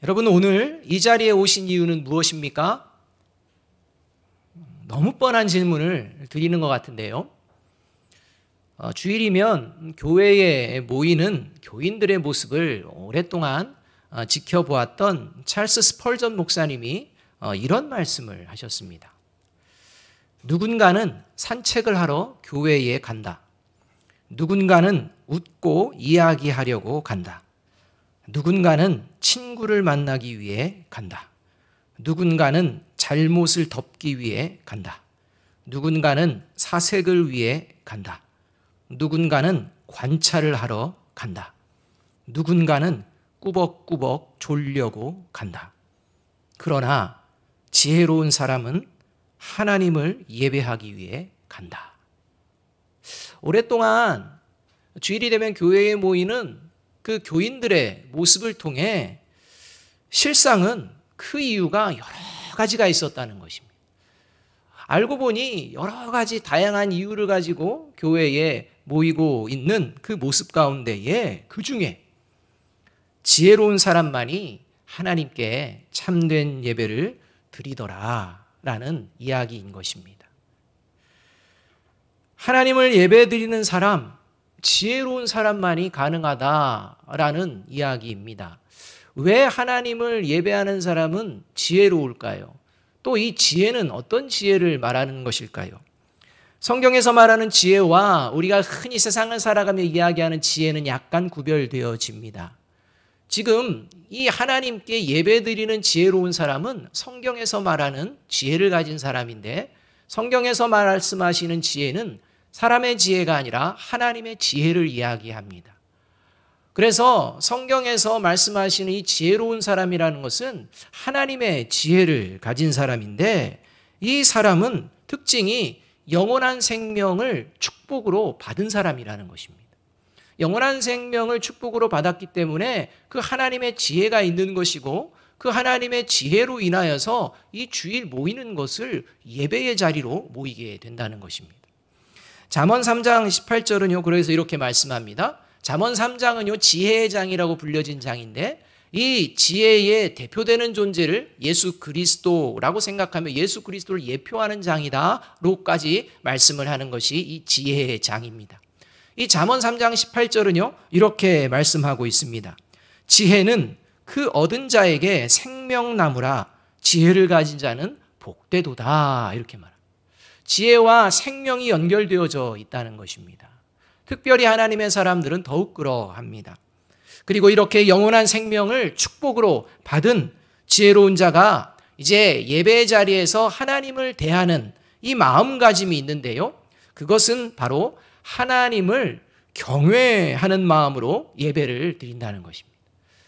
여러분, 오늘 이 자리에 오신 이유는 무엇입니까? 너무 뻔한 질문을 드리는 것 같은데요. 주일이면 교회에 모이는 교인들의 모습을 오랫동안 지켜보았던 찰스 스펄전 목사님이 이런 말씀을 하셨습니다. 누군가는 산책을 하러 교회에 간다. 누군가는 웃고 이야기하려고 간다. 누군가는 친구를 만나기 위해 간다. 누군가는 잘못을 덮기 위해 간다. 누군가는 사색을 위해 간다. 누군가는 관찰을 하러 간다. 누군가는 꾸벅꾸벅 졸려고 간다. 그러나 지혜로운 사람은 하나님을 예배하기 위해 간다. 오랫동안 주일이 되면 교회에 모이는 그 교인들의 모습을 통해 실상은 그 이유가 여러 가지가 있었다는 것입니다. 알고 보니 여러 가지 다양한 이유를 가지고 교회에 모이고 있는 그 모습 가운데에 그 중에 지혜로운 사람만이 하나님께 참된 예배를 드리더라라는 이야기인 것입니다. 하나님을 예배드리는 사람, 지혜로운 사람만이 가능하다라는 이야기입니다. 왜 하나님을 예배하는 사람은 지혜로울까요? 또 이 지혜는 어떤 지혜를 말하는 것일까요? 성경에서 말하는 지혜와 우리가 흔히 세상을 살아가며 이야기하는 지혜는 약간 구별되어집니다. 지금 이 하나님께 예배드리는 지혜로운 사람은 성경에서 말하는 지혜를 가진 사람인데, 성경에서 말씀하시는 지혜는 사람의 지혜가 아니라 하나님의 지혜를 이야기합니다. 그래서 성경에서 말씀하시는 이 지혜로운 사람이라는 것은 하나님의 지혜를 가진 사람인데, 이 사람은 특징이 영원한 생명을 축복으로 받은 사람이라는 것입니다. 영원한 생명을 축복으로 받았기 때문에 그 하나님의 지혜가 있는 것이고, 그 하나님의 지혜로 인하여서 이 주일 모이는 것을 예배의 자리로 모이게 된다는 것입니다. 잠언 3장 18절은요, 그래서 이렇게 말씀합니다. 잠언 3장은요, 지혜의 장이라고 불려진 장인데, 이 지혜의 대표되는 존재를 예수 그리스도라고 생각하며 예수 그리스도를 예표하는 장이다로까지 말씀을 하는 것이 이 지혜의 장입니다. 이 잠언 3장 18절은요, 이렇게 말씀하고 있습니다. 지혜는 그 얻은 자에게 생명나무라, 지혜를 가진 자는 복되도다, 이렇게 말합니다. 지혜와 생명이 연결되어져 있다는 것입니다. 특별히 하나님의 사람들은 더욱 그러합니다. 그리고 이렇게 영원한 생명을 축복으로 받은 지혜로운 자가 이제 예배의 자리에서 하나님을 대하는 이 마음가짐이 있는데요, 그것은 바로 하나님을 경외하는 마음으로 예배를 드린다는 것입니다.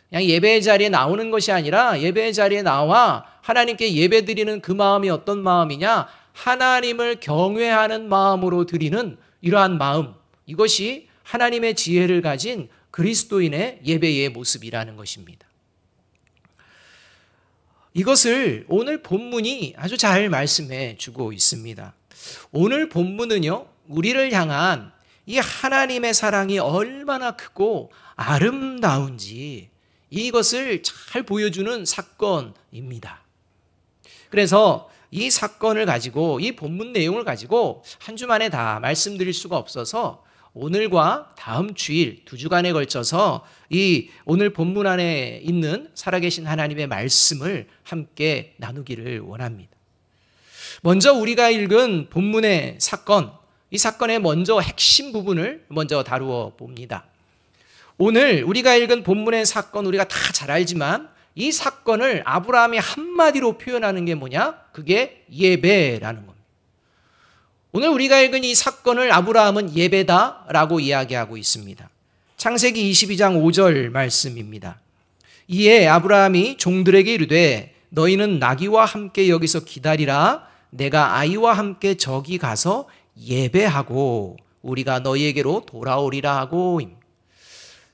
그냥 예배의 자리에 나오는 것이 아니라 예배의 자리에 나와 하나님께 예배 드리는 그 마음이 어떤 마음이냐? 하나님을 경외하는 마음으로 드리는 이러한 마음, 이것이 하나님의 지혜를 가진 그리스도인의 예배의 모습이라는 것입니다. 이것을 오늘 본문이 아주 잘 말씀해 주고 있습니다. 오늘 본문은요, 우리를 향한 이 하나님의 사랑이 얼마나 크고 아름다운지 이것을 잘 보여주는 사건입니다. 그래서 이 사건을 가지고, 이 본문 내용을 가지고 한 주만에 다 말씀드릴 수가 없어서 오늘과 다음 주일 2주간에 걸쳐서 이 오늘 본문 안에 있는 살아계신 하나님의 말씀을 함께 나누기를 원합니다. 먼저 우리가 읽은 본문의 사건, 이 사건의 먼저 핵심 부분을 먼저 다루어 봅니다. 오늘 우리가 읽은 본문의 사건 우리가 다 잘 알지만 이 사건을 아브라함이 한마디로 표현하는 게 뭐냐? 그게 예배라는 겁니다. 오늘 우리가 읽은 이 사건을 아브라함은 예배다라고 이야기하고 있습니다. 창세기 22장 5절 말씀입니다. 이에 아브라함이 종들에게 이르되 너희는 나귀와 함께 여기서 기다리라. 내가 아이와 함께 저기 가서 예배하고 우리가 너희에게로 돌아오리라 하고.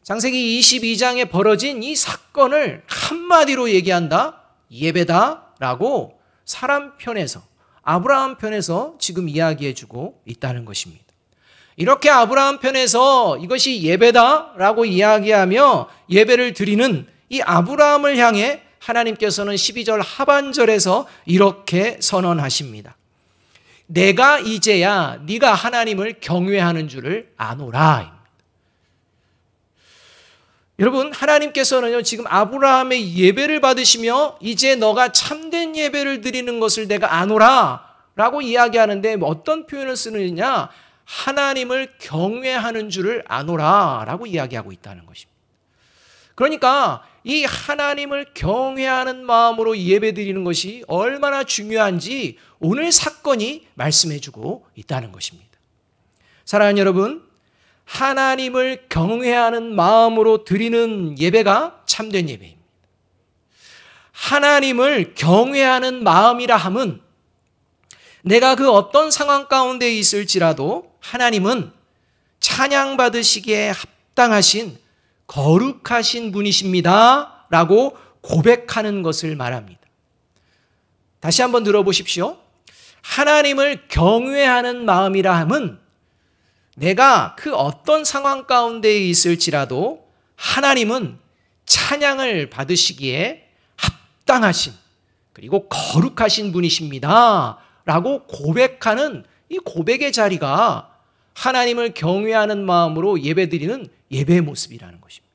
창세기 22장에 벌어진 이 사건을 한마디로 얘기한다? 예배다라고 사람 편에서, 아브라함 편에서 지금 이야기해주고 있다는 것입니다. 이렇게 아브라함 편에서 이것이 예배다라고 이야기하며 예배를 드리는 이 아브라함을 향해 하나님께서는 12절 하반절에서 이렇게 선언하십니다. 내가 이제야 네가 하나님을 경외하는 줄을 아노라. 여러분, 하나님께서는요, 지금 아브라함의 예배를 받으시며 이제 너가 참된 예배를 드리는 것을 내가 아노라 라고 이야기하는데 어떤 표현을 쓰느냐? 하나님을 경외하는 줄을 아노라 라고 이야기하고 있다는 것입니다. 그러니까 이 하나님을 경외하는 마음으로 예배 드리는 것이 얼마나 중요한지 오늘 사건이 말씀해주고 있다는 것입니다. 사랑하는 여러분, 하나님을 경외하는 마음으로 드리는 예배가 참된 예배입니다. 하나님을 경외하는 마음이라 함은 내가 그 어떤 상황 가운데 있을지라도 하나님은 찬양받으시기에 합당하신 거룩하신 분이십니다 라고 고백하는 것을 말합니다. 다시 한번 들어보십시오. 하나님을 경외하는 마음이라 함은 내가 그 어떤 상황 가운데 있을지라도 하나님은 찬양을 받으시기에 합당하신 그리고 거룩하신 분이십니다 라고 고백하는 이 고백의 자리가 하나님을 경외하는 마음으로 예배드리는 예배의 모습이라는 것입니다.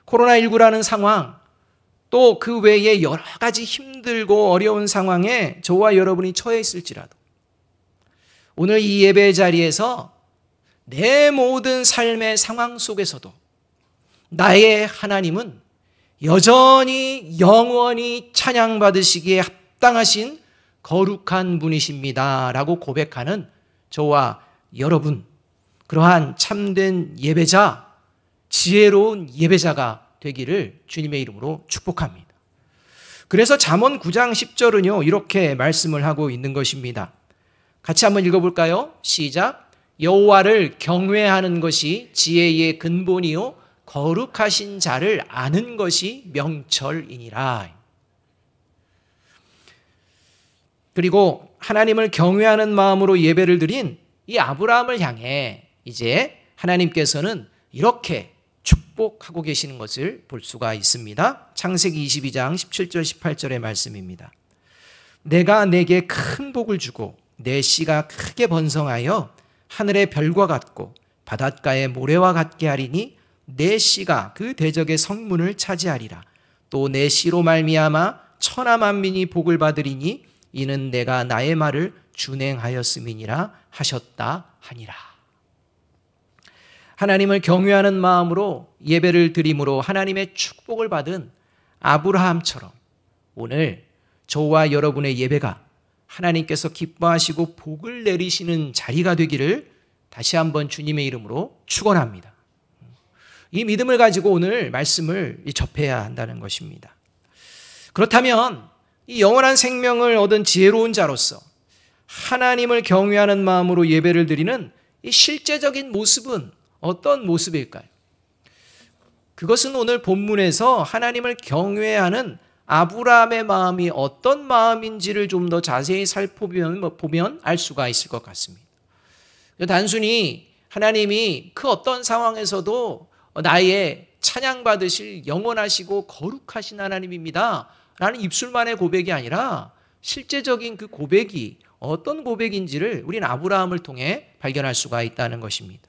코로나19라는 상황, 또 그 외에 여러 가지 힘들고 어려운 상황에 저와 여러분이 처해 있을지라도 오늘 이 예배 자리에서 내 모든 삶의 상황 속에서도 나의 하나님은 여전히 영원히 찬양받으시기에 합당하신 거룩한 분이십니다 라고 고백하는 저와 여러분, 그러한 참된 예배자, 지혜로운 예배자가 되기를 주님의 이름으로 축복합니다. 그래서 잠언 9장 10절은요 이렇게 말씀을 하고 있는 것입니다. 같이 한번 읽어볼까요? 시작. 여호와를 경외하는 것이 지혜의 근본이요 거룩하신 자를 아는 것이 명철이니라. 그리고 하나님을 경외하는 마음으로 예배를 드린 이 아브라함을 향해 이제 하나님께서는 이렇게 축복하고 계시는 것을 볼 수가 있습니다. 창세기 22장 17절 18절의 말씀입니다. 내가 내게 큰 복을 주고 내 씨가 크게 번성하여 하늘의 별과 같고 바닷가의 모래와 같게 하리니 내 씨가 그 대적의 성문을 차지하리라. 또 내 씨로 말미암아 천하 만민이 복을 받으리니 이는 내가 나의 말을 준행하였음이니라 하셨다 하니라. 하나님을 경외하는 마음으로 예배를 드림으로 하나님의 축복을 받은 아브라함처럼 오늘 저와 여러분의 예배가 하나님께서 기뻐하시고 복을 내리시는 자리가 되기를 다시 한번 주님의 이름으로 축원합니다. 이 믿음을 가지고 오늘 말씀을 접해야 한다는 것입니다. 그렇다면 이 영원한 생명을 얻은 지혜로운 자로서 하나님을 경외하는 마음으로 예배를 드리는 이 실제적인 모습은 어떤 모습일까요? 그것은 오늘 본문에서 하나님을 경외하는 아브라함의 마음이 어떤 마음인지를 좀 더 자세히 살펴보면 알 수가 있을 것 같습니다. 단순히 하나님이 그 어떤 상황에서도 나의 찬양받으실 영원하시고 거룩하신 하나님입니다 라는 입술만의 고백이 아니라 실제적인 그 고백이 어떤 고백인지를 우리는 아브라함을 통해 발견할 수가 있다는 것입니다.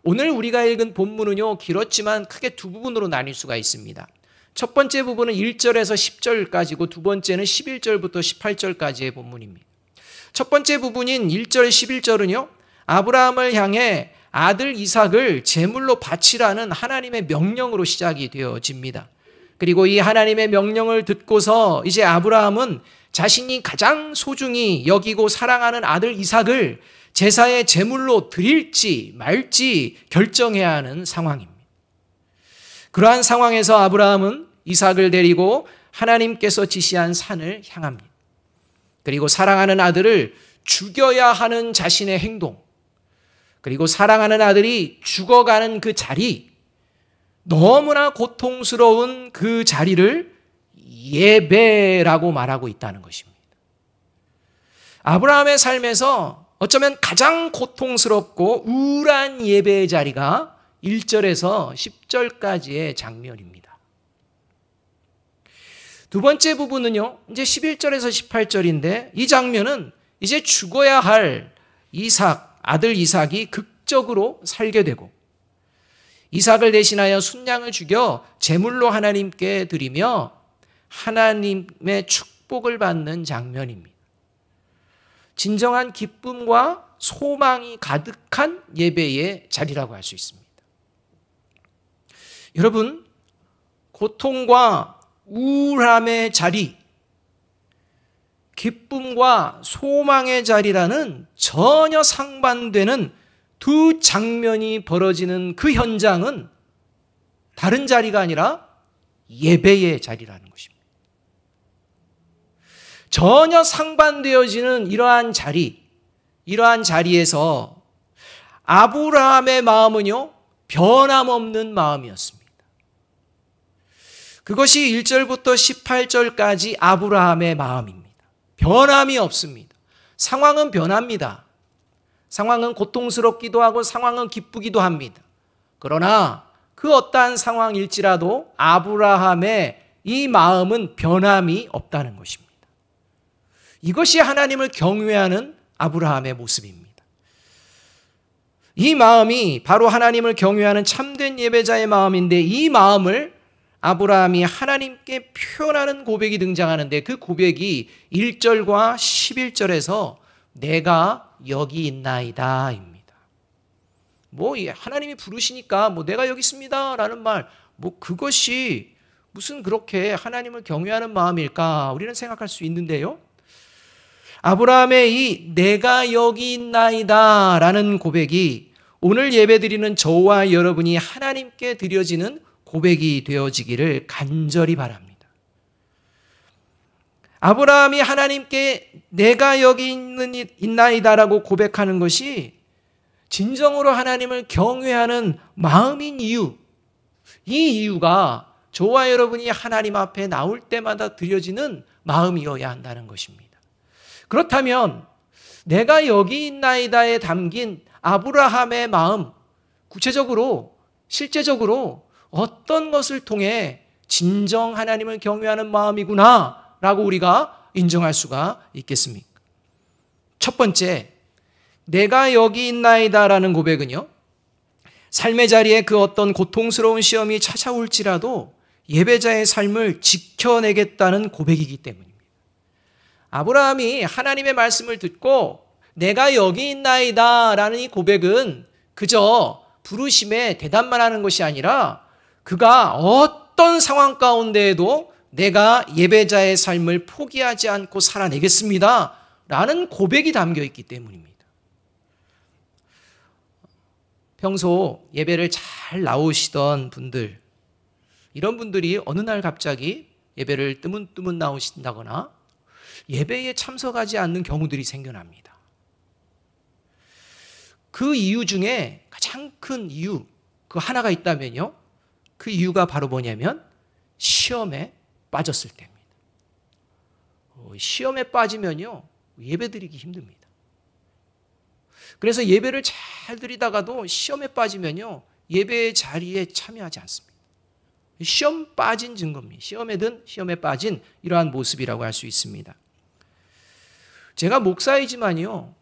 오늘 우리가 읽은 본문은요 길었지만 크게 두 부분으로 나뉠 수가 있습니다. 첫 번째 부분은 1절에서 10절까지고 두 번째는 11절부터 18절까지의 본문입니다. 첫 번째 부분인 1절 11절은요 아브라함을 향해 아들 이삭을 제물로 바치라는 하나님의 명령으로 시작이 되어집니다. 그리고 이 하나님의 명령을 듣고서 이제 아브라함은 자신이 가장 소중히 여기고 사랑하는 아들 이삭을 제사의 제물로 드릴지 말지 결정해야 하는 상황입니다. 그러한 상황에서 아브라함은 이삭을 데리고 하나님께서 지시한 산을 향합니다. 그리고 사랑하는 아들을 죽여야 하는 자신의 행동, 그리고 사랑하는 아들이 죽어가는 그 자리, 너무나 고통스러운 그 자리를 예배라고 말하고 있다는 것입니다. 아브라함의 삶에서 어쩌면 가장 고통스럽고 우울한 예배의 자리가 1절에서 10절까지의 장면입니다. 두 번째 부분은요, 이제 11절에서 18절인데 이 장면은 이제 죽어야 할 아들 이삭이 극적으로 살게 되고 이삭을 대신하여 순양을 죽여 제물로 하나님께 드리며 하나님의 축복을 받는 장면입니다. 진정한 기쁨과 소망이 가득한 예배의 자리라고 할 수 있습니다. 여러분, 고통과 우울함의 자리, 기쁨과 소망의 자리라는 전혀 상반되는 두 장면이 벌어지는 그 현장은 다른 자리가 아니라 예배의 자리라는 것입니다. 전혀 상반되어지는 이러한 자리에서 아브라함의 마음은요, 변함없는 마음이었습니다. 그것이 1절부터 18절까지 아브라함의 마음입니다. 변함이 없습니다. 상황은 변합니다. 상황은 고통스럽기도 하고 상황은 기쁘기도 합니다. 그러나 그 어떠한 상황일지라도 아브라함의 이 마음은 변함이 없다는 것입니다. 이것이 하나님을 경외하는 아브라함의 모습입니다. 이 마음이 바로 하나님을 경외하는 참된 예배자의 마음인데 이 마음을 아브라함이 하나님께 표현하는 고백이 등장하는데 그 고백이 1절과 11절에서 내가 여기 있나이다 입니다. 하나님이 부르시니까 내가 여기 있습니다 라는 말, 그것이 무슨 그렇게 하나님을 경외하는 마음일까 우리는 생각할 수 있는데요. 아브라함의 이 내가 여기 있나이다 라는 고백이 오늘 예배드리는 저와 여러분이 하나님께 드려지는 고백이 되어지기를 간절히 바랍니다. 아브라함이 하나님께 내가 여기 있나이다라고 고백하는 것이 진정으로 하나님을 경외하는 마음인 이유, 이 이유가 저와 여러분이 하나님 앞에 나올 때마다 드려지는 마음이어야 한다는 것입니다. 그렇다면 내가 여기 있나이다에 담긴 아브라함의 마음, 구체적으로 실제적으로 어떤 것을 통해 진정 하나님을 경외하는 마음이구나 라고 우리가 인정할 수가 있겠습니까? 첫 번째, 내가 여기 있나이다 라는 고백은요, 삶의 자리에 그 어떤 고통스러운 시험이 찾아올지라도 예배자의 삶을 지켜내겠다는 고백이기 때문입니다. 아브라함이 하나님의 말씀을 듣고 내가 여기 있나이다 라는 이 고백은 그저 부르심에 대답만 하는 것이 아니라 그가 어떤 상황 가운데에도 내가 예배자의 삶을 포기하지 않고 살아내겠습니다 라는 고백이 담겨 있기 때문입니다. 평소 예배를 잘 나오시던 분들, 이런 분들이 어느 날 갑자기 예배를 뜨문뜨문 나오신다거나 예배에 참석하지 않는 경우들이 생겨납니다. 그 이유 중에 가장 큰 이유, 그 하나가 있다면요, 그 이유가 바로 뭐냐면 시험에 빠졌을 때입니다. 시험에 빠지면요, 예배드리기 힘듭니다. 그래서 예배를 잘 드리다가도 시험에 빠지면요, 예배의 자리에 참여하지 않습니다. 시험 빠진 증거입니다. 시험에 빠진 이러한 모습이라고 할 수 있습니다. 제가 목사이지만요,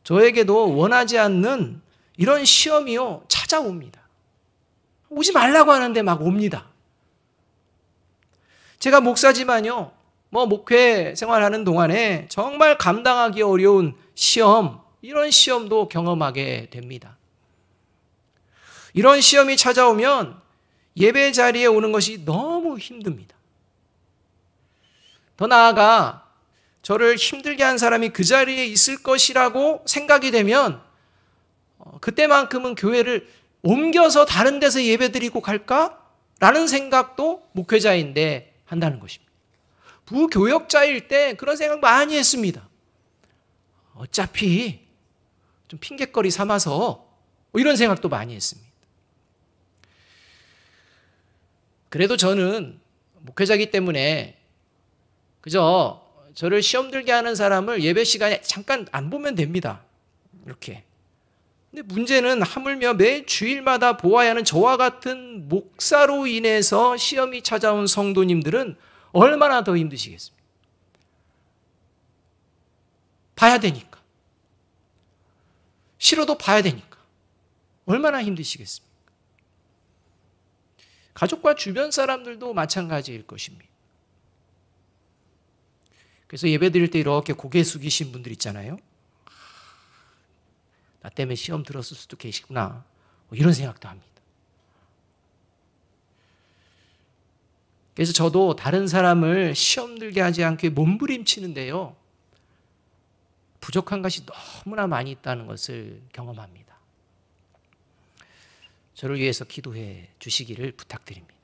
저에게도 원하지 않는 이런 시험이요, 찾아옵니다. 오지 말라고 하는데 막 옵니다. 제가 목사지만요, 목회 생활하는 동안에 정말 감당하기 어려운 시험, 이런 시험도 경험하게 됩니다. 이런 시험이 찾아오면 예배 자리에 오는 것이 너무 힘듭니다. 더 나아가 저를 힘들게 한 사람이 그 자리에 있을 것이라고 생각이 되면 그때만큼은 교회를 옮겨서 다른 데서 예배드리고 갈까? 라는 생각도 목회자인데 한다는 것입니다. 부교역자일 때 그런 생각 많이 했습니다. 어차피 좀 핑곗거리 삼아서 이런 생각도 많이 했습니다. 그래도 저는 목회자이기 때문에 그저 저를 시험 들게 하는 사람을 예배 시간에 잠깐 안 보면 됩니다. 이렇게. 근데 문제는 하물며 매 주일마다 보아야 하는 저와 같은 목사로 인해서 시험이 찾아온 성도님들은 얼마나 더 힘드시겠습니까? 봐야 되니까. 싫어도 봐야 되니까. 얼마나 힘드시겠습니까? 가족과 주변 사람들도 마찬가지일 것입니다. 그래서 예배 드릴 때 이렇게 고개 숙이신 분들 있잖아요. 나 때문에 시험 들었을 수도 계시구나. 이런 생각도 합니다. 그래서 저도 다른 사람을 시험 들게 하지 않게 몸부림치는데요. 부족한 것이 너무나 많이 있다는 것을 경험합니다. 저를 위해서 기도해 주시기를 부탁드립니다.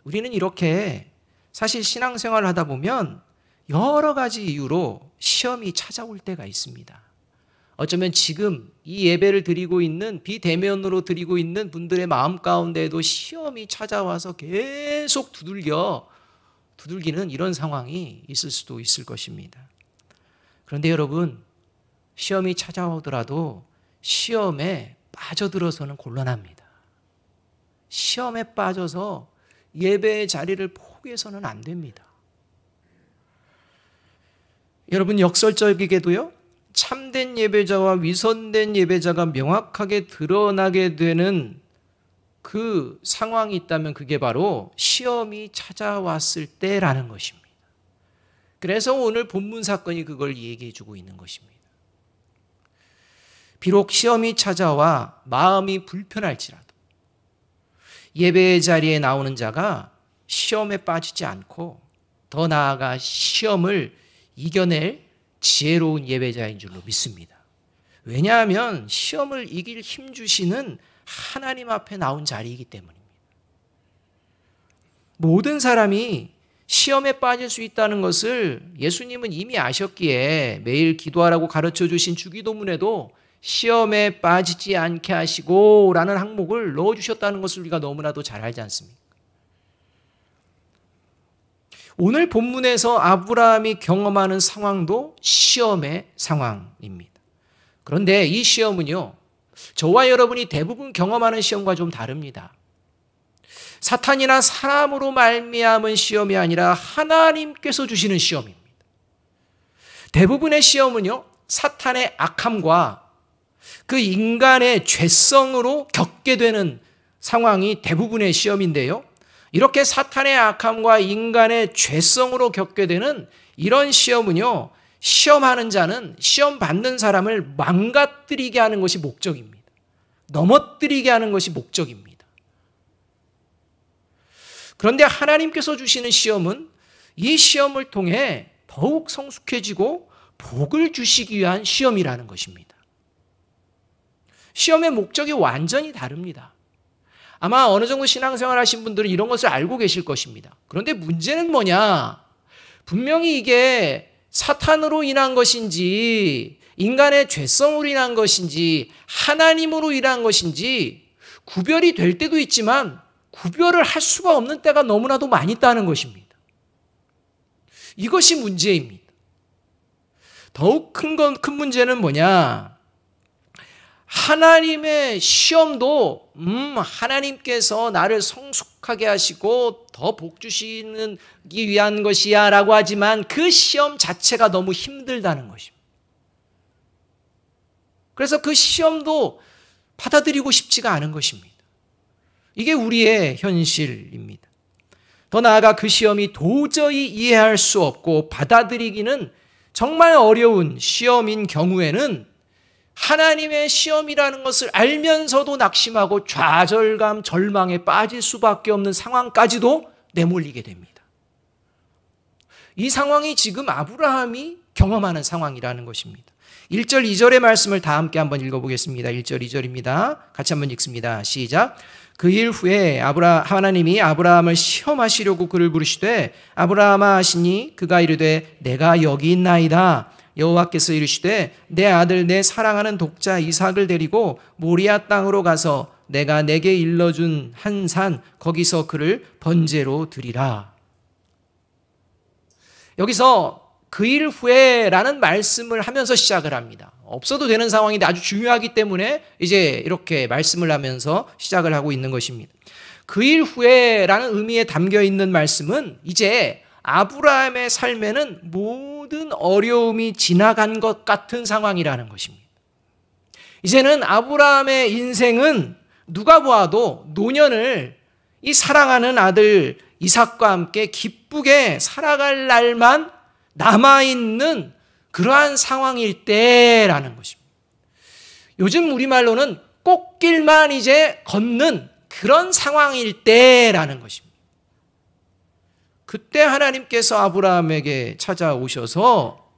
우리는 이렇게 사실 신앙생활을 하다 보면 여러 가지 이유로 시험이 찾아올 때가 있습니다. 어쩌면 지금 이 예배를 드리고 있는 비대면으로 드리고 있는 분들의 마음 가운데에도 시험이 찾아와서 계속 두들기는 이런 상황이 있을 수도 있을 것입니다. 그런데 여러분, 시험이 찾아오더라도 시험에 빠져들어서는 곤란합니다. 시험에 빠져서 예배의 자리를 포기해서는 안 됩니다. 여러분, 역설적이게도요, 참된 예배자와 위선된 예배자가 명확하게 드러나게 되는 그 상황이 있다면 그게 바로 시험이 찾아왔을 때라는 것입니다. 그래서 오늘 본문 사건이 그걸 얘기해 주고 있는 것입니다. 비록 시험이 찾아와 마음이 불편할지라도 예배의 자리에 나오는 자가 시험에 빠지지 않고 더 나아가 시험을 이겨낼 지혜로운 예배자인 줄로 믿습니다. 왜냐하면 시험을 이길 힘 주시는 하나님 앞에 나온 자리이기 때문입니다. 모든 사람이 시험에 빠질 수 있다는 것을 예수님은 이미 아셨기에 매일 기도하라고 가르쳐 주신 주기도문에도 시험에 빠지지 않게 하시고 라는 항목을 넣어주셨다는 것을 우리가 너무나도 잘 알지 않습니까? 오늘 본문에서 아브라함이 경험하는 상황도 시험의 상황입니다. 그런데 이 시험은요, 저와 여러분이 대부분 경험하는 시험과 좀 다릅니다. 사탄이나 사람으로 말미암은 시험이 아니라 하나님께서 주시는 시험입니다. 대부분의 시험은요, 사탄의 악함과 그 인간의 죄성으로 겪게 되는 상황이 대부분의 시험인데요. 이렇게 사탄의 악함과 인간의 죄성으로 겪게 되는 이런 시험은요, 시험하는 자는 시험 받는 사람을 망가뜨리게 하는 것이 목적입니다. 넘어뜨리게 하는 것이 목적입니다. 그런데 하나님께서 주시는 시험은 이 시험을 통해 더욱 성숙해지고 복을 주시기 위한 시험이라는 것입니다. 시험의 목적이 완전히 다릅니다. 아마 어느 정도 신앙생활 하신 분들은 이런 것을 알고 계실 것입니다. 그런데 문제는 뭐냐? 분명히 이게 사탄으로 인한 것인지 인간의 죄성으로 인한 것인지 하나님으로 인한 것인지 구별이 될 때도 있지만 구별을 할 수가 없는 때가 너무나도 많이 있다는 것입니다. 이것이 문제입니다. 더욱 큰 문제는 뭐냐? 하나님의 시험도 하나님께서 나를 성숙하게 하시고 더 복 주시기 위한 것이야 라고 하지만 그 시험 자체가 너무 힘들다는 것입니다. 그래서 그 시험도 받아들이고 싶지가 않은 것입니다. 이게 우리의 현실입니다. 더 나아가 그 시험이 도저히 이해할 수 없고 받아들이기는 정말 어려운 시험인 경우에는 하나님의 시험이라는 것을 알면서도 낙심하고 좌절감, 절망에 빠질 수밖에 없는 상황까지도 내몰리게 됩니다. 이 상황이 지금 아브라함이 경험하는 상황이라는 것입니다. 1절, 2절의 말씀을 다 함께 한번 읽어보겠습니다. 1절, 2절입니다. 같이 한번 읽습니다. 시작. 그 일 후에 하나님이 아브라함을 시험하시려고 그를 부르시되 아브라함아 하시니 그가 이르되 내가 여기 있나이다. 여호와께서 이르시되 내 아들 내 사랑하는 독자 이삭을 데리고 모리아 땅으로 가서 내가 내게 일러준 한 산 거기서 그를 번제로 드리라. 여기서 그 일 후에라는 말씀을 하면서 시작을 합니다. 없어도 되는 상황인데 아주 중요하기 때문에 이제 이렇게 말씀을 하면서 시작을 하고 있는 것입니다. 그 일 후에라는 의미에 담겨 있는 말씀은 이제 아브라함의 삶에는 모든 어려움이 지나간 것 같은 상황이라는 것입니다. 이제는 아브라함의 인생은 누가 보아도 노년을 이 사랑하는 아들 이삭과 함께 기쁘게 살아갈 날만 남아있는 그러한 상황일 때라는 것입니다. 요즘 우리말로는 꽃길만 이제 걷는 그런 상황일 때라는 것입니다. 그때 하나님께서 아브라함에게 찾아오셔서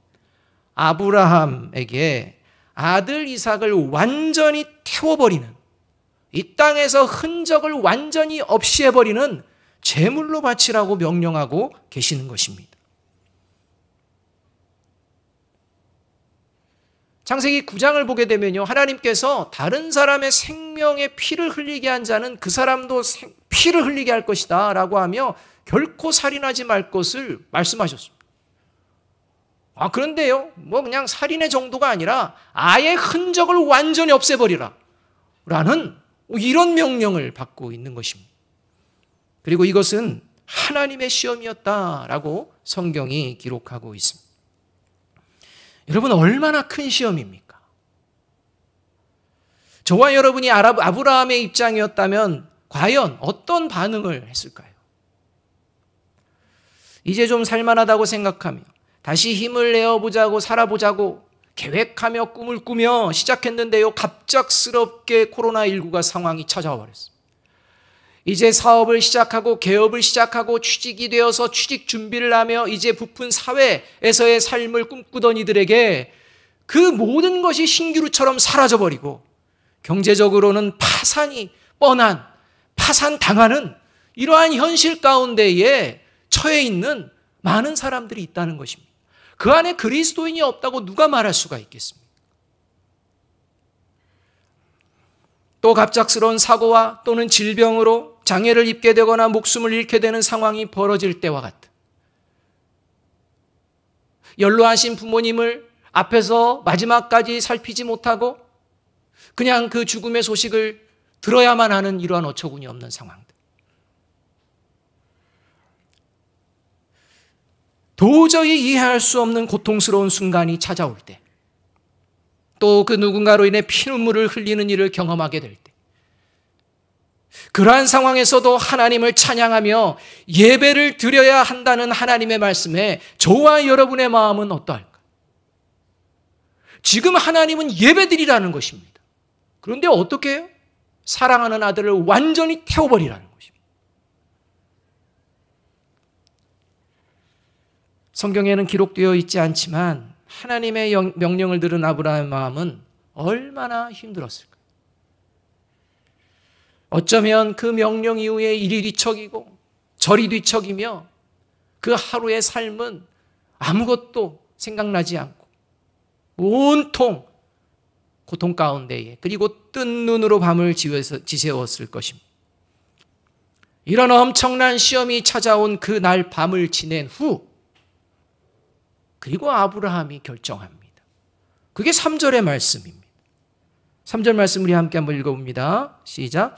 아브라함에게 아들 이삭을 완전히 태워버리는, 이 땅에서 흔적을 완전히 없이 해버리는 제물로 바치라고 명령하고 계시는 것입니다. 창세기 9장을 보게 되면요, 하나님께서 다른 사람의 생명의 피를 흘리게 한 자는 그 사람도 피를 흘리게 할 것이다 라고 하며 결코 살인하지 말 것을 말씀하셨습니다. 그런데요, 그냥 살인의 정도가 아니라 아예 흔적을 완전히 없애버리라 라는 이런 명령을 받고 있는 것입니다. 그리고 이것은 하나님의 시험이었다라고 성경이 기록하고 있습니다. 여러분, 얼마나 큰 시험입니까? 저와 여러분이 아브라함의 입장이었다면 과연 어떤 반응을 했을까요? 이제 좀 살만하다고 생각하며 다시 힘을 내어보자고 살아보자고 계획하며 꿈을 꾸며 시작했는데요, 갑작스럽게 코로나19가 상황이 찾아와 버렸습니다. 이제 사업을 시작하고 개업을 시작하고 취직이 되어서 취직 준비를 하며 이제 부푼 사회에서의 삶을 꿈꾸던 이들에게 그 모든 것이 신기루처럼 사라져버리고 경제적으로는 파산이 뻔한, 파산당하는 이러한 현실 가운데에 처해 있는 많은 사람들이 있다는 것입니다. 그 안에 그리스도인이 없다고 누가 말할 수가 있겠습니까? 또 갑작스러운 사고와 또는 질병으로 장애를 입게 되거나 목숨을 잃게 되는 상황이 벌어질 때와 같은, 연로하신 부모님을 앞에서 마지막까지 살피지 못하고 그냥 그 죽음의 소식을 들어야만 하는 이러한 어처구니 없는 상황들, 도저히 이해할 수 없는 고통스러운 순간이 찾아올 때, 또 그 누군가로 인해 피눈물을 흘리는 일을 경험하게 될 때, 그러한 상황에서도 하나님을 찬양하며 예배를 드려야 한다는 하나님의 말씀에 저와 여러분의 마음은 어떠할까? 지금 하나님은 예배드리라는 것입니다. 그런데 어떻게 해요? 사랑하는 아들을 완전히 태워버리라는 것입니다. 성경에는 기록되어 있지 않지만 하나님의 명령을 들은 아브라함의 마음은 얼마나 힘들었을까? 어쩌면 그 명령 이후에 이리 뒤척이고 저리 뒤척이며 그 하루의 삶은 아무것도 생각나지 않고 온통 고통 가운데에, 그리고 뜬 눈으로 밤을 지새웠을 것입니다. 이런 엄청난 시험이 찾아온 그 날 밤을 지낸 후, 그리고 아브라함이 결정합니다. 그게 3절의 말씀입니다. 3절 말씀 우리 함께 한번 읽어봅니다. 시작.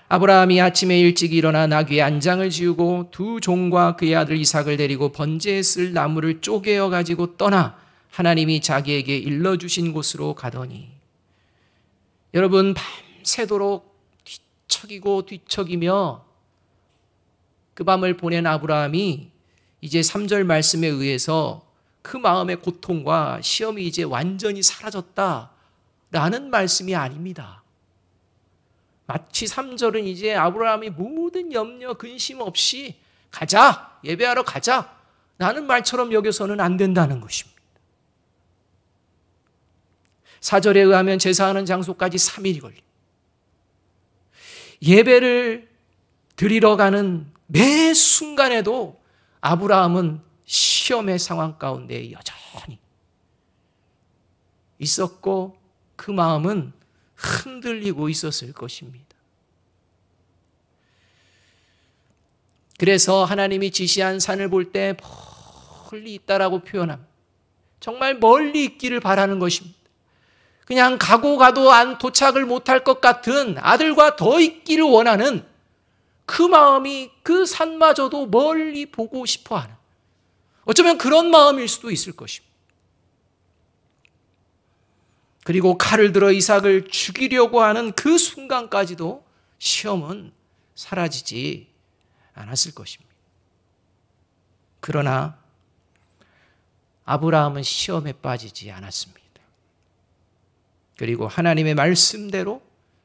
아브라함이 아침에 일찍 일어나 나귀의 안장을 지우고 두 종과 그의 아들 이삭을 데리고 번제에 쓸 나무를 쪼개어 가지고 떠나 하나님이 자기에게 일러주신 곳으로 가더니, 여러분, 밤새도록 뒤척이고 뒤척이며 그 밤을 보낸 아브라함이 이제 3절 말씀에 의해서 그 마음의 고통과 시험이 이제 완전히 사라졌다라는 말씀이 아닙니다. 마치 3절은 이제 아브라함이 모든 염려, 근심 없이 가자, 예배하러 가자 라는 말처럼 여겨서는 안 된다는 것입니다. 4절에 의하면 제사하는 장소까지 3일이 걸립니다. 예배를 드리러 가는 매 순간에도 아브라함은 시험의 상황 가운데 여전히 있었고 그 마음은 흔들리고 있었을 것입니다. 그래서 하나님이 지시한 산을 볼 때 멀리 있다라고 표현합니다. 정말 멀리 있기를 바라는 것입니다. 그냥 가도 도착을 못할 것 같은 아들과 더 있기를 원하는 그 마음이 그 산마저도 멀리 보고 싶어하는, 어쩌면 그런 마음일 수도 있을 것입니다. 그리고 칼을 들어 이삭을 죽이려고 하는 그 순간까지도 시험은 사라지지 않았을 것입니다. 그러나 아브라함은 시험에 빠지지 않았습니다. 그리고 하나님의 말씀대로,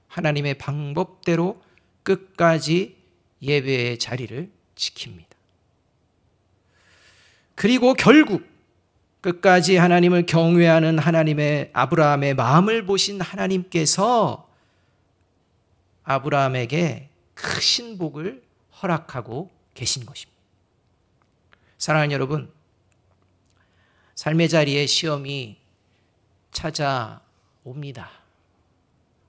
하나님의 방법대로 끝까지 예배의 자리를 지킵니다. 그리고 결국 끝까지 하나님을 경외하는 하나님의 아브라함의 마음을 보신 하나님께서 아브라함에게 크신 복을 허락하고 계신 것입니다. 사랑하는 여러분, 삶의 자리에 시험이 찾아옵니다.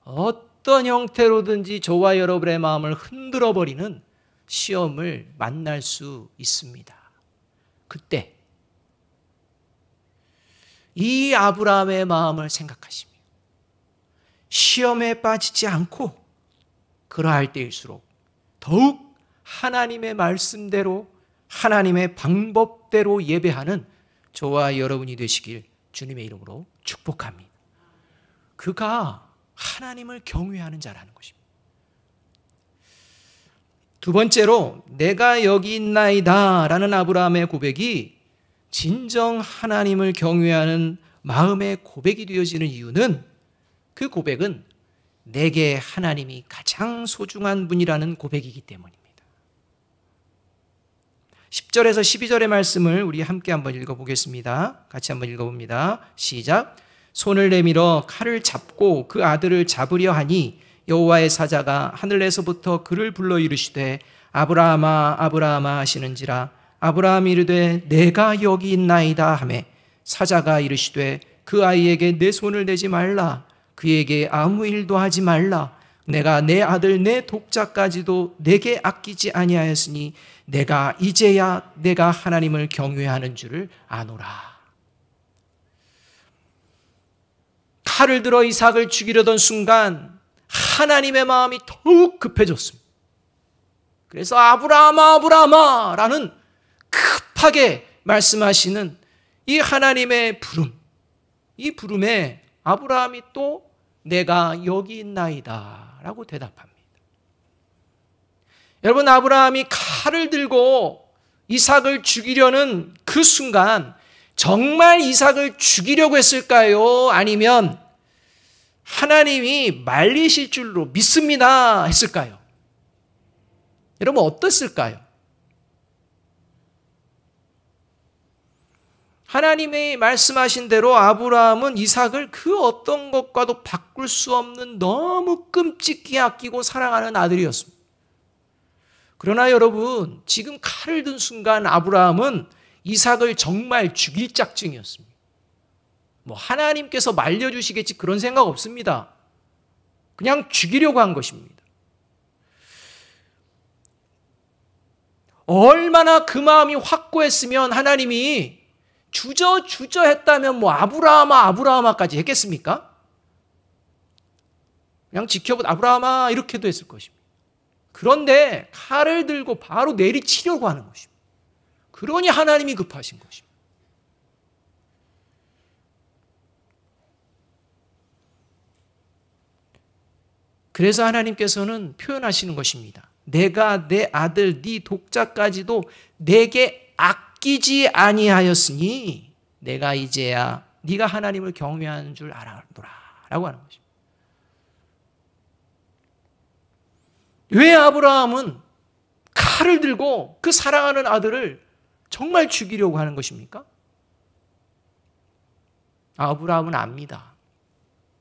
어떤 형태로든지 저와 여러분의 마음을 흔들어버리는 시험을 만날 수 있습니다. 그때 이 아브라함의 마음을 생각하시며 시험에 빠지지 않고 그러할 때일수록 더욱 하나님의 말씀대로, 하나님의 방법대로 예배하는 저와 여러분이 되시길 주님의 이름으로 축복합니다. 그가 하나님을 경외하는 자라는 것입니다. 두 번째로 내가 여기 있나이다 라는 아브라함의 고백이 진정 하나님을 경외하는 마음의 고백이 되어지는 이유는, 그 고백은 내게 하나님이 가장 소중한 분이라는 고백이기 때문입니다. 10절에서 12절의 말씀을 우리 함께 한번 읽어보겠습니다. 같이 한번 읽어봅니다. 시작. 손을 내밀어 칼을 잡고 그 아들을 잡으려 하니 여호와의 사자가 하늘에서부터 그를 불러 이르시되 아브라함아 아브라함아 하시는지라. 아브라함이 이르되 내가 여기 있나이다 하매 사자가 이르시되 그 아이에게 내 손을 대지 말라. 그에게 아무 일도 하지 말라. 내가 내 아들 내 독자까지도 내게 아끼지 아니하였으니 내가 이제야 내가 하나님을 경외하는 줄을 아노라. 칼을 들어 이삭을 죽이려던 순간 하나님의 마음이 더욱 급해졌습니다. 그래서 아브라함아 아브라함아 라는 급하게 말씀하시는 이 하나님의 부름, 이 부름에 아브라함이 또 내가 여기 있나이다 라고 대답합니다. 여러분, 아브라함이 칼을 들고 이삭을 죽이려는 그 순간 정말 이삭을 죽이려고 했을까요? 아니면 하나님이 말리실 줄로 믿습니다 했을까요? 여러분, 어땠을까요? 하나님이 말씀하신 대로 아브라함은 이삭을 그 어떤 것과도 바꿀 수 없는 너무 끔찍히 아끼고 사랑하는 아들이었습니다. 그러나 여러분, 지금 칼을 든 순간 아브라함은 이삭을 정말 죽일 작정이었습니다. 뭐 하나님께서 말려주시겠지 그런 생각 없습니다. 그냥 죽이려고 한 것입니다. 얼마나 그 마음이 확고했으면 하나님이 주저 했다면 뭐 아브라함아까지 했겠습니까? 그냥 지켜보다 아브라함아 이렇게도 했을 것입니다. 그런데 칼을 들고 바로 내리치려고 하는 것입니다. 그러니 하나님이 급하신 것입니다. 그래서 하나님께서는 표현하시는 것입니다. 내가 내 아들 네 독자까지도 내게 아끼지 아니하였으니 내가 이제야 네가 하나님을 경외하는 줄 알아노라 라고 하는 것입니다. 왜 아브라함은 칼을 들고 그 사랑하는 아들을 정말 죽이려고 하는 것입니까? 아브라함은 압니다.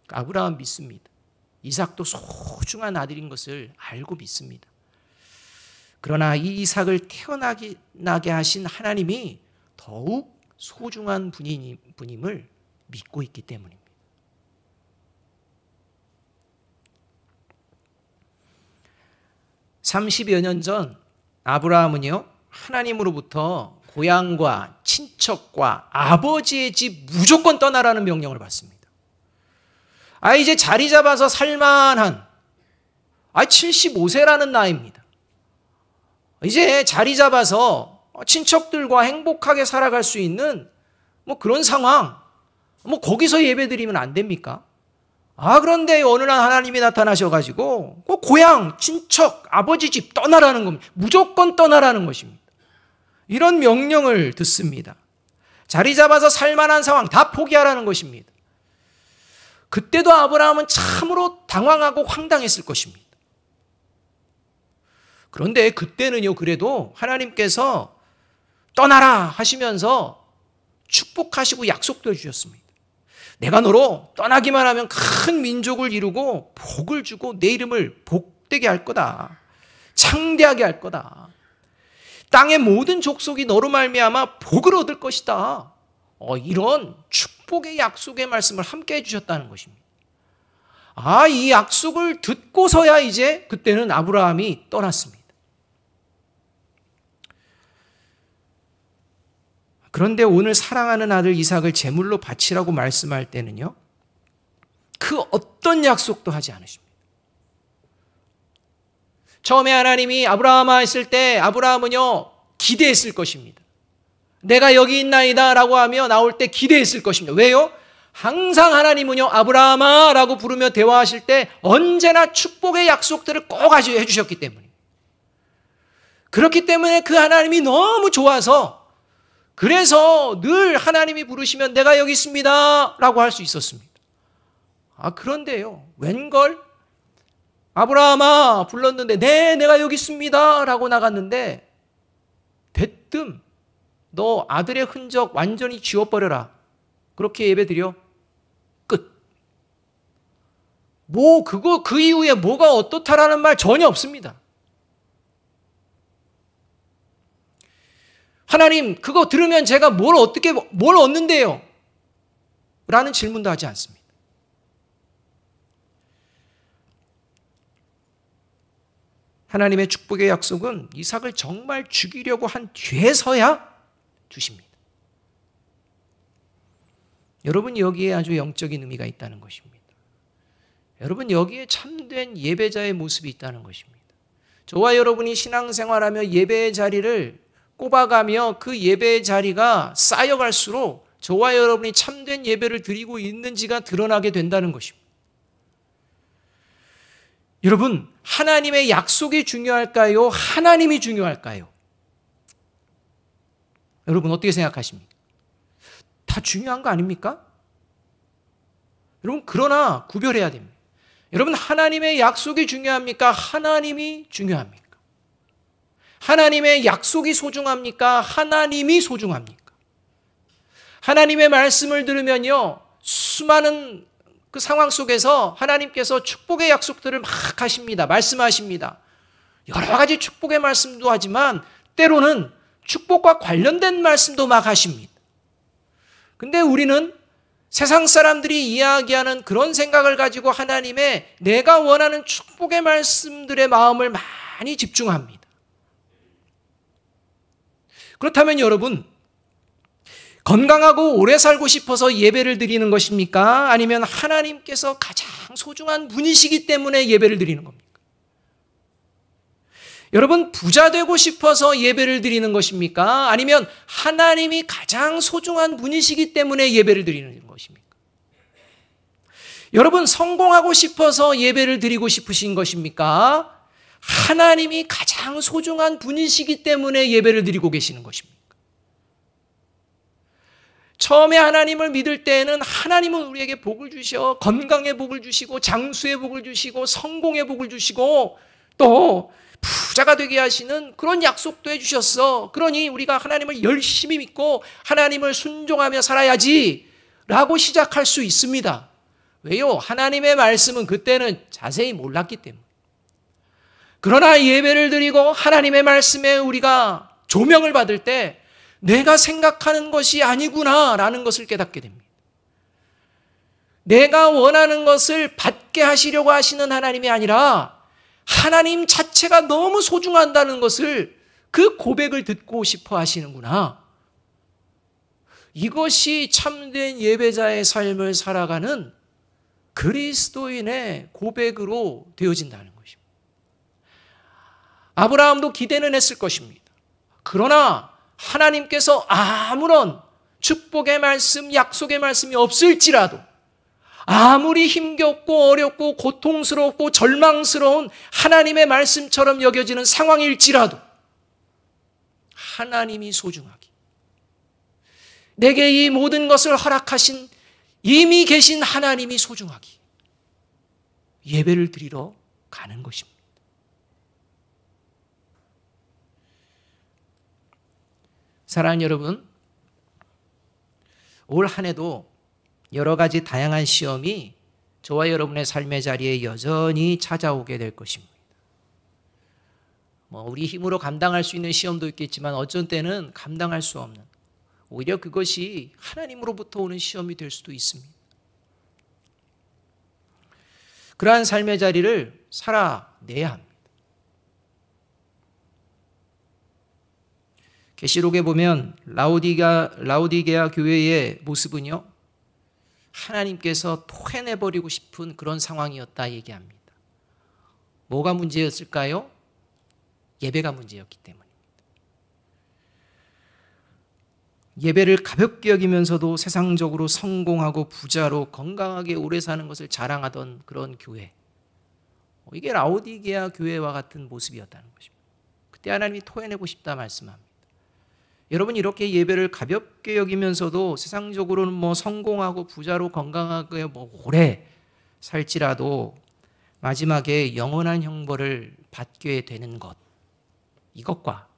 아브라함은 믿습니다. 이삭도 소중한 아들인 것을 알고 믿습니다. 그러나 이 이삭을 태어나게 하신 하나님이 더욱 소중한 분임을 믿고 있기 때문입니다. (30여 년) 전 아브라함은요 하나님으로부터 고향과 친척과 아버지의 집 무조건 떠나라는 명령을 받습니다. 이제 자리 잡아서 살만한 75세라는 나이입니다. 이제 자리 잡아서 친척들과 행복하게 살아갈 수 있는 그런 상황, 거기서 예배드리면 안 됩니까? 그런데 어느 날 하나님이 나타나셔가지고 고향, 친척, 아버지 집 떠나라는 겁니다. 무조건 떠나라는 것입니다. 이런 명령을 듣습니다. 자리 잡아서 살만한 상황 다 포기하라는 것입니다. 그때도 아브라함은 참으로 당황하고 황당했을 것입니다. 그런데 그때는요, 그래도 하나님께서 떠나라 하시면서 축복하시고 약속도 해주셨습니다. 내가 너로 떠나기만 하면 큰 민족을 이루고 복을 주고 내 이름을 복되게 할 거다. 창대하게 할 거다. 땅의 모든 족속이 너로 말미암아 복을 얻을 것이다. 이런 축복의 약속의 말씀을 함께 해주셨다는 것입니다. 이 약속을 듣고서야 이제 그때는 아브라함이 떠났습니다. 그런데 오늘 사랑하는 아들 이삭을 제물로 바치라고 말씀할 때는요, 그 어떤 약속도 하지 않으십니다. 처음에 하나님이 아브라함아 했을 때 아브라함은요, 기대했을 것입니다. 내가 여기 있나이다 라고 하며 나올 때 기대했을 것입니다. 왜요? 항상 하나님은요, 아브라함아 라고 부르며 대화하실 때 언제나 축복의 약속들을 꼭 해주셨기 때문입니다. 그렇기 때문에 그 하나님이 너무 좋아서 그래서 늘 하나님이 부르시면 내가 여기 있습니다 라고 할 수 있었습니다. 그런데요, 웬걸? 아브라함아 불렀는데 네, 내가 여기 있습니다 라고 나갔는데 대뜸 너 아들의 흔적 완전히 지워버려라. 그렇게 예배드려. 끝. 그 이후에 뭐가 어떻다라는 말 전혀 없습니다. 하나님, 그거 들으면 제가 뭘 얻는데요? 라는 질문도 하지 않습니다. 하나님의 축복의 약속은 이삭을 정말 죽이려고 한 뒤에서야 주십니다. 여러분, 여기에 아주 영적인 의미가 있다는 것입니다. 여러분, 여기에 참된 예배자의 모습이 있다는 것입니다. 저와 여러분이 신앙생활하며 예배의 자리를 꼽아가며 그 예배의 자리가 쌓여갈수록 저와 여러분이 참된 예배를 드리고 있는지가 드러나게 된다는 것입니다. 여러분, 하나님의 약속이 중요할까요? 하나님이 중요할까요? 여러분, 어떻게 생각하십니까? 다 중요한 거 아닙니까? 여러분, 그러나 구별해야 됩니다. 여러분, 하나님의 약속이 중요합니까? 하나님이 중요합니까? 하나님의 약속이 소중합니까? 하나님이 소중합니까? 하나님의 말씀을 들으면요, 수많은 그 상황 속에서 하나님께서 축복의 약속들을 막 하십니다. 말씀하십니다. 여러 가지 축복의 말씀도 하지만 때로는 축복과 관련된 말씀도 막 하십니다. 근데 우리는 세상 사람들이 이야기하는 그런 생각을 가지고 하나님의 내가 원하는 축복의 말씀들의 마음을 많이 집중합니다. 그렇다면 여러분, 건강하고 오래 살고 싶어서 예배를 드리는 것입니까? 아니면 하나님께서 가장 소중한 분이시기 때문에 예배를 드리는 겁니까? 여러분, 부자 되고 싶어서 예배를 드리는 것입니까? 아니면 하나님이 가장 소중한 분이시기 때문에 예배를 드리는 것입니까? 여러분, 성공하고 싶어서 예배를 드리고 싶으신 것입니까? 하나님이 가장 소중한 분이시기 때문에 예배를 드리고 계시는 것입니까? 처음에 하나님을 믿을 때에는 하나님은 우리에게 복을 주셔 건강의 복을 주시고 장수의 복을 주시고 성공의 복을 주시고 또 부자가 되게 하시는 그런 약속도 해주셨어. 그러니 우리가 하나님을 열심히 믿고 하나님을 순종하며 살아야지 라고 시작할 수 있습니다. 왜요? 하나님의 말씀은 그때는 자세히 몰랐기 때문에. 그러나 예배를 드리고 하나님의 말씀에 우리가 조명을 받을 때 내가 생각하는 것이 아니구나 라는 것을 깨닫게 됩니다. 내가 원하는 것을 받게 하시려고 하시는 하나님이 아니라 하나님 자체가 너무 소중한다는 것을 그 고백을 듣고 싶어 하시는구나. 이것이 참된 예배자의 삶을 살아가는 그리스도인의 고백으로 되어진다는 것입니다. 아브라함도 기대는 했을 것입니다. 그러나 하나님께서 아무런 축복의 말씀, 약속의 말씀이 없을지라도 아무리 힘겹고 어렵고 고통스럽고 절망스러운 하나님의 말씀처럼 여겨지는 상황일지라도 하나님이 소중하기, 내게 이 모든 것을 허락하신 이미 계신 하나님이 소중하기, 예배를 드리러 가는 것입니다. 사랑하는 여러분, 올 한 해도 여러 가지 다양한 시험이 저와 여러분의 삶의 자리에 여전히 찾아오게 될 것입니다. 우리 힘으로 감당할 수 있는 시험도 있겠지만 어쩐 때는 감당할 수 없는, 오히려 그것이 하나님으로부터 오는 시험이 될 수도 있습니다. 그러한 삶의 자리를 살아내야 합니다. 계시록에 보면 라오디게아 교회의 모습은요, 하나님께서 토해내버리고 싶은 그런 상황이었다 얘기합니다. 뭐가 문제였을까요? 예배가 문제였기 때문입니다. 예배를 가볍게 여기면서도 세상적으로 성공하고 부자로 건강하게 오래 사는 것을 자랑하던 그런 교회, 이게 라오디게아 교회와 같은 모습이었다는 것입니다. 그때 하나님이 토해내고 싶다 말씀합니다. 여러분, 이렇게 예배를 가볍게 여기면서도 세상적으로는 성공하고 부자로 건강하게 오래 살지라도 마지막에 영원한 형벌을 받게 되는 것, 이것과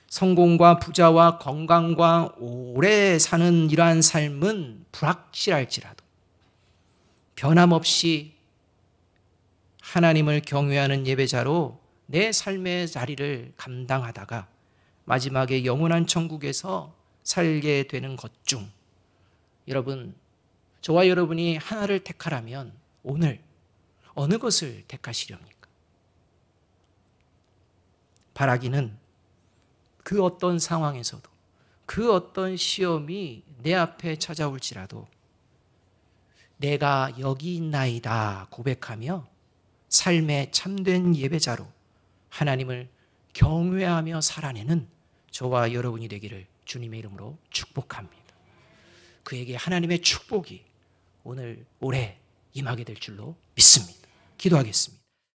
성공과 부자와 건강과 오래 사는 이러한 삶은 불확실할지라도 변함없이 하나님을 경외하는 예배자로 내 삶의 자리를 감당하다가 마지막에 영원한 천국에서 살게 되는 것 중, 여러분, 저와 여러분이 하나를 택하라면 오늘 어느 것을 택하시렵니까? 바라기는 그 어떤 상황에서도, 그 어떤 시험이 내 앞에 찾아올지라도 내가 여기 있나이다 고백하며 삶의 참된 예배자로 하나님을 경외하며 살아내는 저와 여러분이 되기를 주님의 이름으로 축복합니다. 그에게 하나님의 축복이 오늘 올해 임하게 될 줄로 믿습니다. 기도하겠습니다.